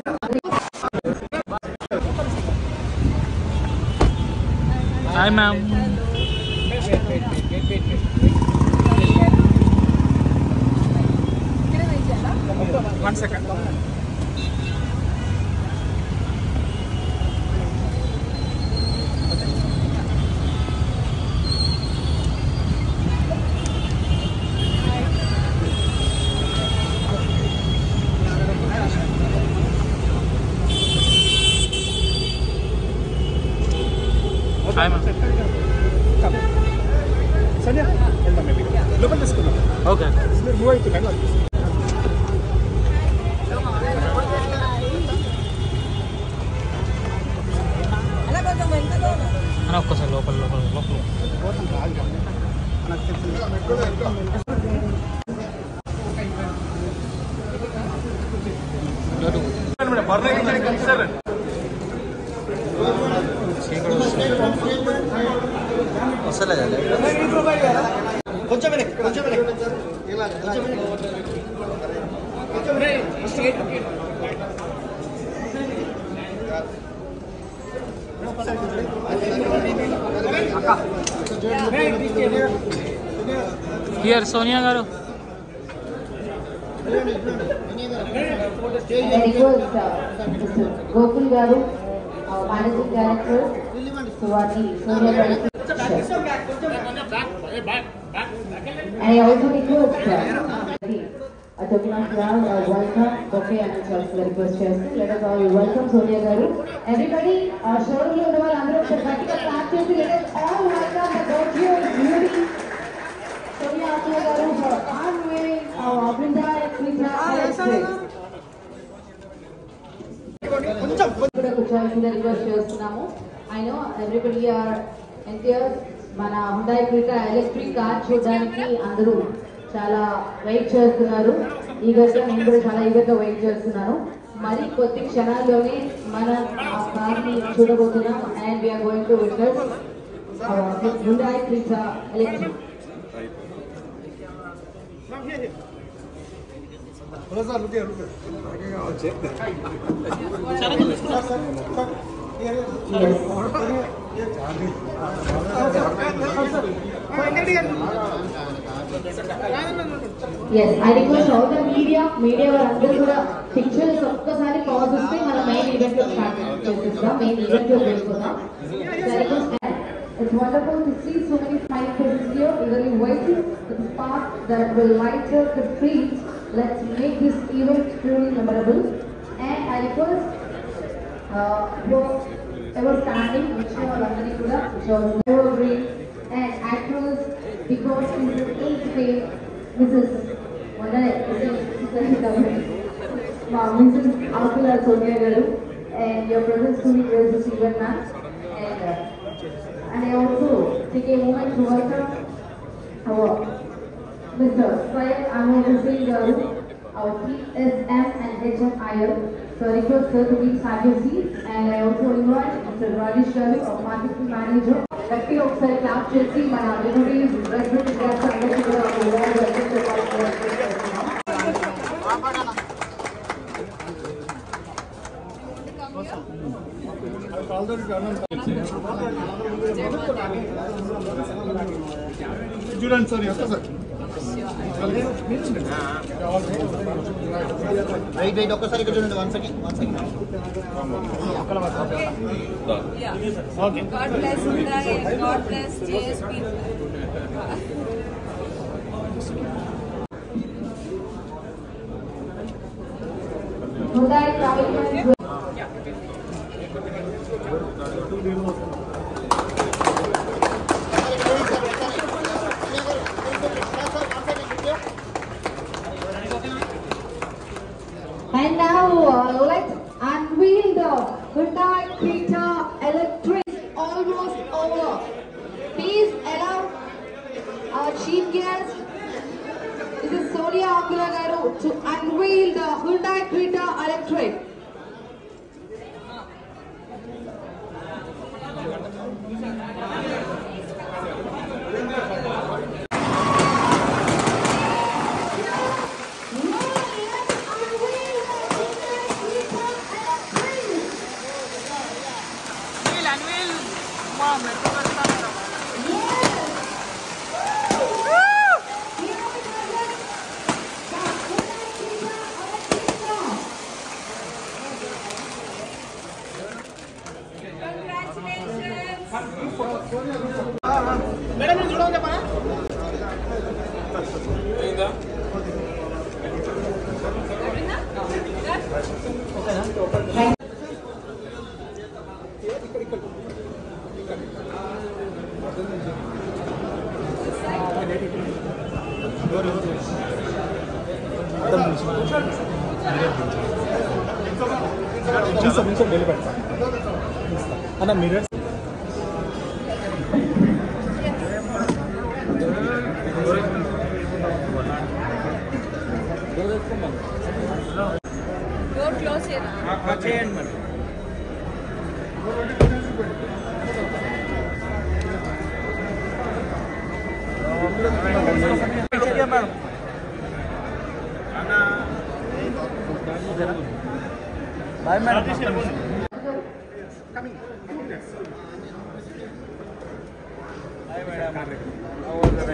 Hi ma'am. 1 second. Hi ma'am. Sonia, hold on maybe. Look at this one. Okay. Move it to hang on. Ano ఒక్కసారి లోపల లోపల లోపల కొంచెం Here Sonia garu. Mr. Gokul garu, our managing director, Suwati Sonia garu. And I also request welcome Bouquet and request చేస్తూ let us all welcome Sonia garu. Everybody, showroom lo unna vallandaru oksaరి gట్టిగా clap చేసి let us all welcome the gorgeous beauty Sonia Akula garu for unveiling our Hyundai Creta Electric. కూడా కూర్చోవాల్సిందిగా request చేస్తున్నాము. I know everybody are enthused. మన Hyundai Creta electric car చూడడానికి అందరూ చాలా wait చేస్తున్నారు. ఈగర్గా నేను కూడా చాలా ఈగర్గా వెయిట్ చేస్తున్నాను. మరి కొద్ది క్షణాల్లోనే మన ఆ కార్ని చూడబోతున్నాం. And we're going to witness Hyundai Creta electric. Yes, I request all the media varandaru kuda pictures okkasari pause iste mana main event lo start chesesam, main event lo velkodam. It's wonderful to see so many smiling faces here, eagerly waiting for the spark that will light up the streets. Let's make this event truly memorable. And I request ever standing, which are already kuda, which are evergreen and actress because Mrs. Mrs. Mrs. Akula Sonia garu, and your presence truly graces this event, ma'am. And I also take a moment to welcome our Mr. Syed Ahmed Hussain garu, our TSM and HMIL. So I request sir to please have your seat. And I also invite Mr. Rajesh garu, our marketing manager. గట్టి ఒకసారి clap చేసి మన regularly resident gas అందరికీ కూడా ఒక award welcome చెప్పాలి. చూడండి sir sir wait ఒక్కసారి ఇక్కడ చూడండి. 1 second okay. God bless Hyundai, God bless JSP. Hyundai Travel And now let's unveil the Hyundai Creta Electric. Almost over. Please allow our chief guest, Mrs. Sonia Akula garu, to unveil the Hyundai Creta Electric. అన్న mirror door close చేయండి madam. Bye madam.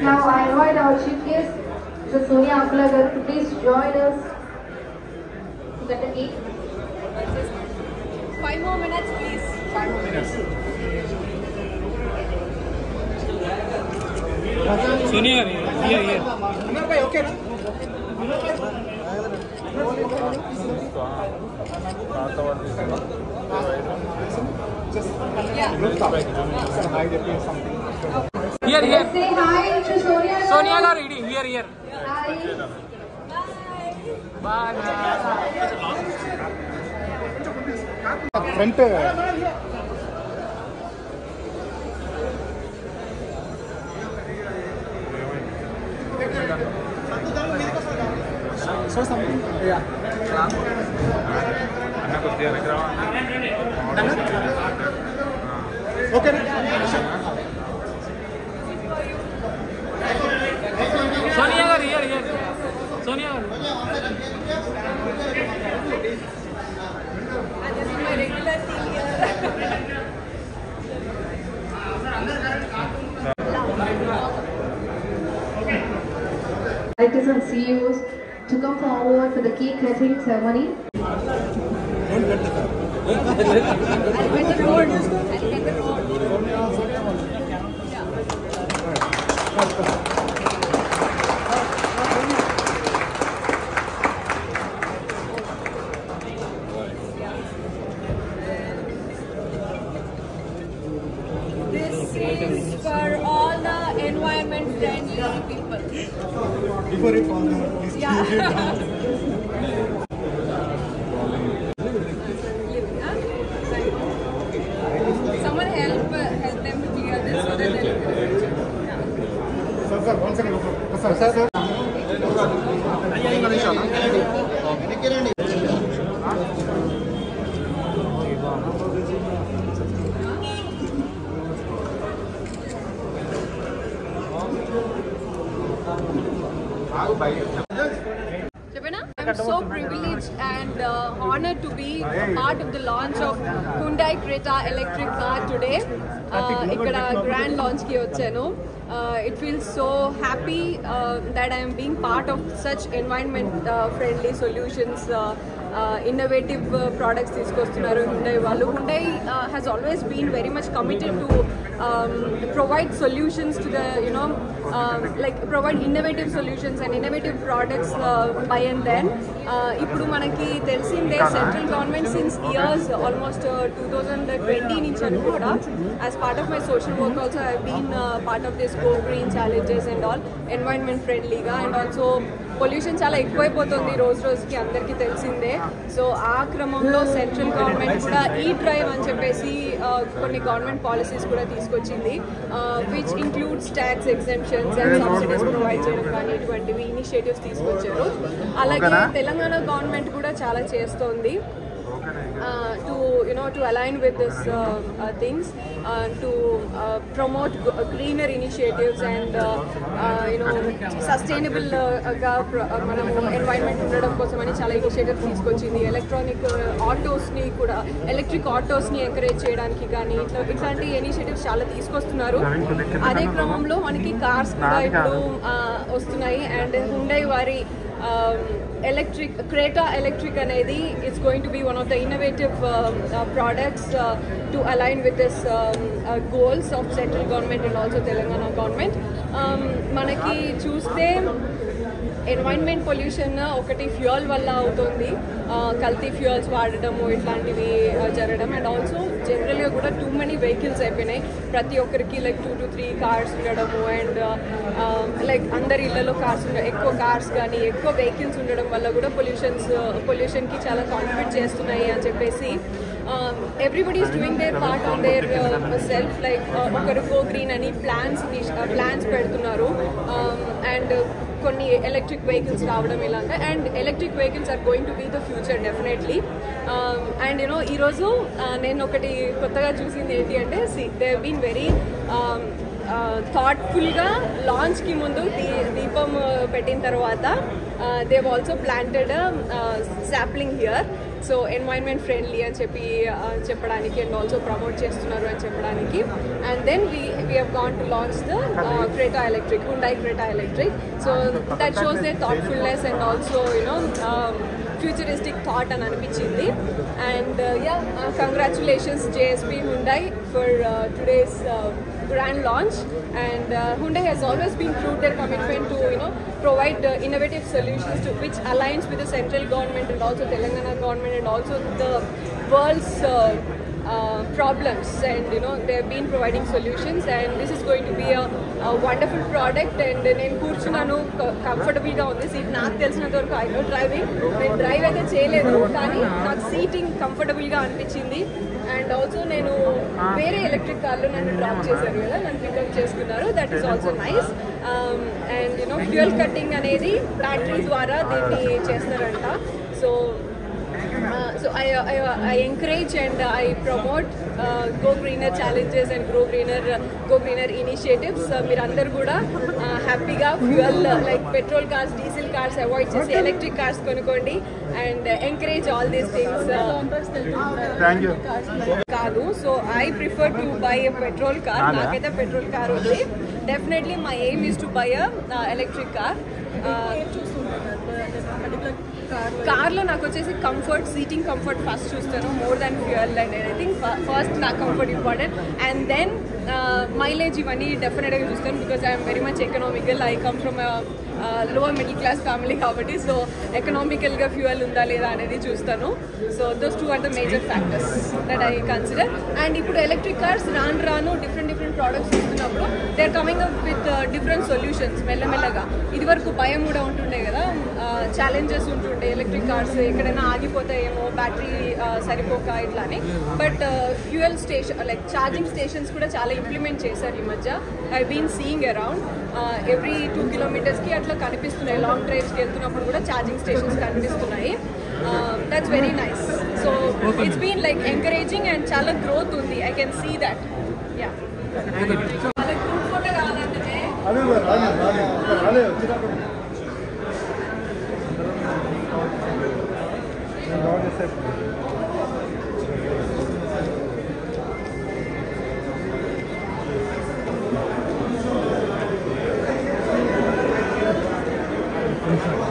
Now I invite our chief guest, Mr. Sonia Ankalagar, to please join us to cut the cake. 5 more minutes, please. 5 more minutes. Sonia, here. Amar భాయ్ ఓకేనా? Here. Let's say hi to Sonia. Sonia garu, here. Hi. Bye. Front so something yeah ఓకేనా? Sonia garu, here. Sonia garu. And this is my regular thing here. Directors and CEOs to come forward for the cake cutting ceremony. I'll get the road. This is for all the environment friendly people. Before it fall please Yeah. Someone help them to clear this so that they sir 1 second sir I'm so privileged and honored to be a part of the launch of Hyundai Creta electric car today. Ikkada grand launch ki vachanu. It feels so happy that I am being part of such environment friendly solutions. Innovative products తీసుకొస్తున్నారు Hyundai వాళ్ళు. Hyundai has always been very much committed to provide solutions to the like provide innovative solutions and innovative products by and then. ఇప్పుడు మనకి తెలిసిందే central government since years almost 2020 నుంచి అనుకుంటా as part of my social work also I been part of this go green challenges and all environment ఫ్రెండ్లీగా and also pollution చాలా ఎక్కువైపోతుంది రోజుకి అందరికీ తెలిసిందే. సో ఆ క్రమంలో సెంట్రల్ గవర్నమెంట్ కూడా ఈ డ్రైవ్ అని చెప్పేసి కొన్ని గవర్నమెంట్ పాలసీస్ కూడా తీసుకొచ్చింది which includes tax exemptions and subsidies provide చేయడం కానీ ఇటువంటివి ఇనిషియేటివ్స్ తీసుకొచ్చారు. అలాగే తెలంగాణ గవర్నమెంట్ కూడా చాలా చేస్తోంది to align with this things to promote greener initiatives and sustainable మనము environment ఉండడం కోసమని చాలా ఇనిషియేటివ్స్ తీసుకొచ్చింది. ఎలక్ట్రానిక్ ఆటోస్ని కూడా ఎలక్ట్రిక్ ఆటోస్ని ఎంకరేజ్ చేయడానికి కానీ ఇట్లాంటి ఇనిషియేటివ్స్ చాలా తీసుకొస్తున్నారు. అదే క్రమంలో మనకి కార్స్ కూడా ఇప్పుడు వస్తున్నాయి అండ్ Hyundai వారి Creta Electric anedi is going to be one of the innovative products to align with this goals of central government and also Telangana government. Manaki chuste environment pollution ఒకటి fuel వల్ల అవుతుంది, కల్తీ fuels వాడడము ఇట్లాంటివి జరగడం. And also జనరల్గా కూడా too many vehicles అయిపోయినాయి. ప్రతి ఒక్కరికి లైక్ 2 to 3 కార్స్ ఉండడము అండ్ లైక్ అందరి ఇళ్లలో ఎక్కువ కార్స్ కానీ ఎక్కువ వెహికల్స్ ఉండడం వల్ల కూడా పొల్యూషన్కి చాలా కాంట్రిబ్యూట్ చేస్తున్నాయి అని చెప్పేసి everybody is doing their part on their self, like ఒకరు గో గ్రీన్ అని ప్లాన్స్ పెడుతున్నారు. అండ్ కొన్ని ఎలక్ట్రిక్ వెహికల్స్ రావడం ఇలాంటి, and electric vehicles are going to be the future definitely. And you know ఈరోజు నేను ఒకటి కొత్తగా చూసింది ఏంటి అంటే, దే హవ్ బీన్ వెరీ థాట్ఫుల్గా లాంచ్కి ముందు దీపం పెట్టిన తర్వాత they have also planted sapling here. So environment friendly అని చెప్పడానికి అండ్ ఆల్సో ప్రమోట్ చేస్తున్నారు అని చెప్పడానికి. And then we have gone to launch the Creta Electric, Hyundai Creta Electric. So that shows their thoughtfulness and also futuristic thought అని అనిపించింది. And congratulations JSP Hyundai for today's grand launch. And Hyundai has always been true their commitment to provide innovative solutions to which aligns with the central government and also Telangana government and also the world's problems. And they have been providing solutions, and this is going to be a wonderful product. And నేను కూర్చున్నాను, కంఫర్టబుల్గా ఉంది seat. నాకు తెలిసినంత వరకు I know driving, నేను drive అయితే చేయలేదు కానీ నాకు సీటింగ్ కంఫర్టబుల్గా అనిపించింది. అండ్ ఆల్సో నేను వేరే ఎలక్ట్రిక్ కార్లో నన్ను డ్రాప్ చేశారు కదా, నన్ను పికప్ చేసుకున్నారు. That is also nice. And fuel cutting అనేది బ్యాటరీ ద్వారా దీన్ని చేస్తారంట. So I encourage and I promote Go Greener challenges and Go Greener initiatives. మీరందరూ కూడా హ్యాపీగా fuel like petrol cars, diesel cars avoid చేసి ఎలక్ట్రిక్ కార్స్ కొనుక్కోండి and encourage all these things. కాదు, so I prefer to buy a petrol car. నాకైతే petrol car ఉంది. Definitely my aim is to buy a electric car. కార్లో నాకు వచ్చేసి comfort, seating comfort first చూస్తాను more than fuel. And I think first నాకు comfort important and then mileage ఇవన్నీ డెఫినెట్గా చూస్తాను. Because I'm very much economical. I come from lower middle class family కాబట్టి so ఎకనామికల్గా ఫ్యూయల్ ఉందా లేదా అనేది చూస్తాను. So those two are the major factors that I consider. And ఇప్పుడు ఎలక్ట్రిక్ కార్స్ రాను డిఫరెంట్ ప్రోడక్ట్స్ ఇస్తున్నప్పుడు they are coming up with different solutions మెల్లమెల్లగా. ఇది వరకు భయం కూడా ఉంటుండే కదా, ఛాలెంజెస్ ఉంటుండే ఎలక్ట్రిక్ కార్స్ ఎక్కడైనా ఆగిపోతాయేమో బ్యాటరీ సరిపోక ఇట్లా అని. But fuel station like charging stations కూడా చాలా ఇంప్లిమెంట్ చేశారు ఈ మధ్య. I been seeing around every 2 kilometersకి అట్లా కనిపిస్తున్నాయి. లాంగ్ డ్రైవ్స్కి వెళ్తున్నప్పుడు కూడా ఛార్జింగ్ స్టేషన్స్ కనిపిస్తున్నాయి. That's very nice. So it's been like encouraging and చాలా గ్రోత్ ఉంది. I can see that. Yeah, చాలా గ్రూప్ ఫోటో కావాలంటే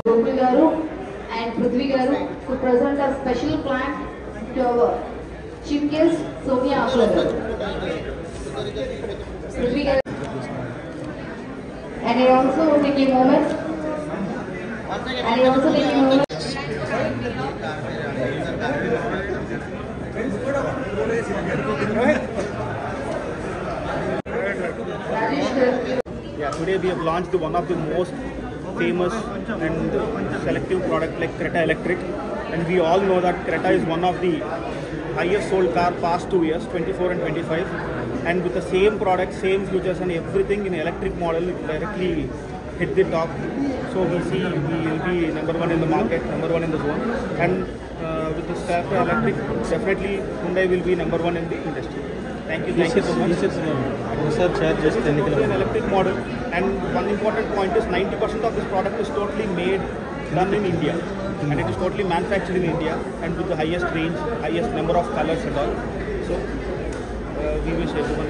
Gopri garu and Prithvi garu to present a special plant to our chief guest Sonia Akula garu. Prithvi garu, and I also take a moment. Yeah, today we have launched one of the most famous and selective product like Creta Electric, and we all know that Creta is one of the highest sold car past 2 years, 24 and 25, and with the same product, same features and everything in electric model, it directly hit the top. So we see we will be number 1 in the market, number 1 in the zone, and with the Creta Electric, definitely Hyundai will be number 1 in the industry. Thank you so much. Just an electric model, and one important point is 90% of this product is totally done in India, and it is totally manufactured in India, and with the highest range, highest number of colors and all. So we wish everyone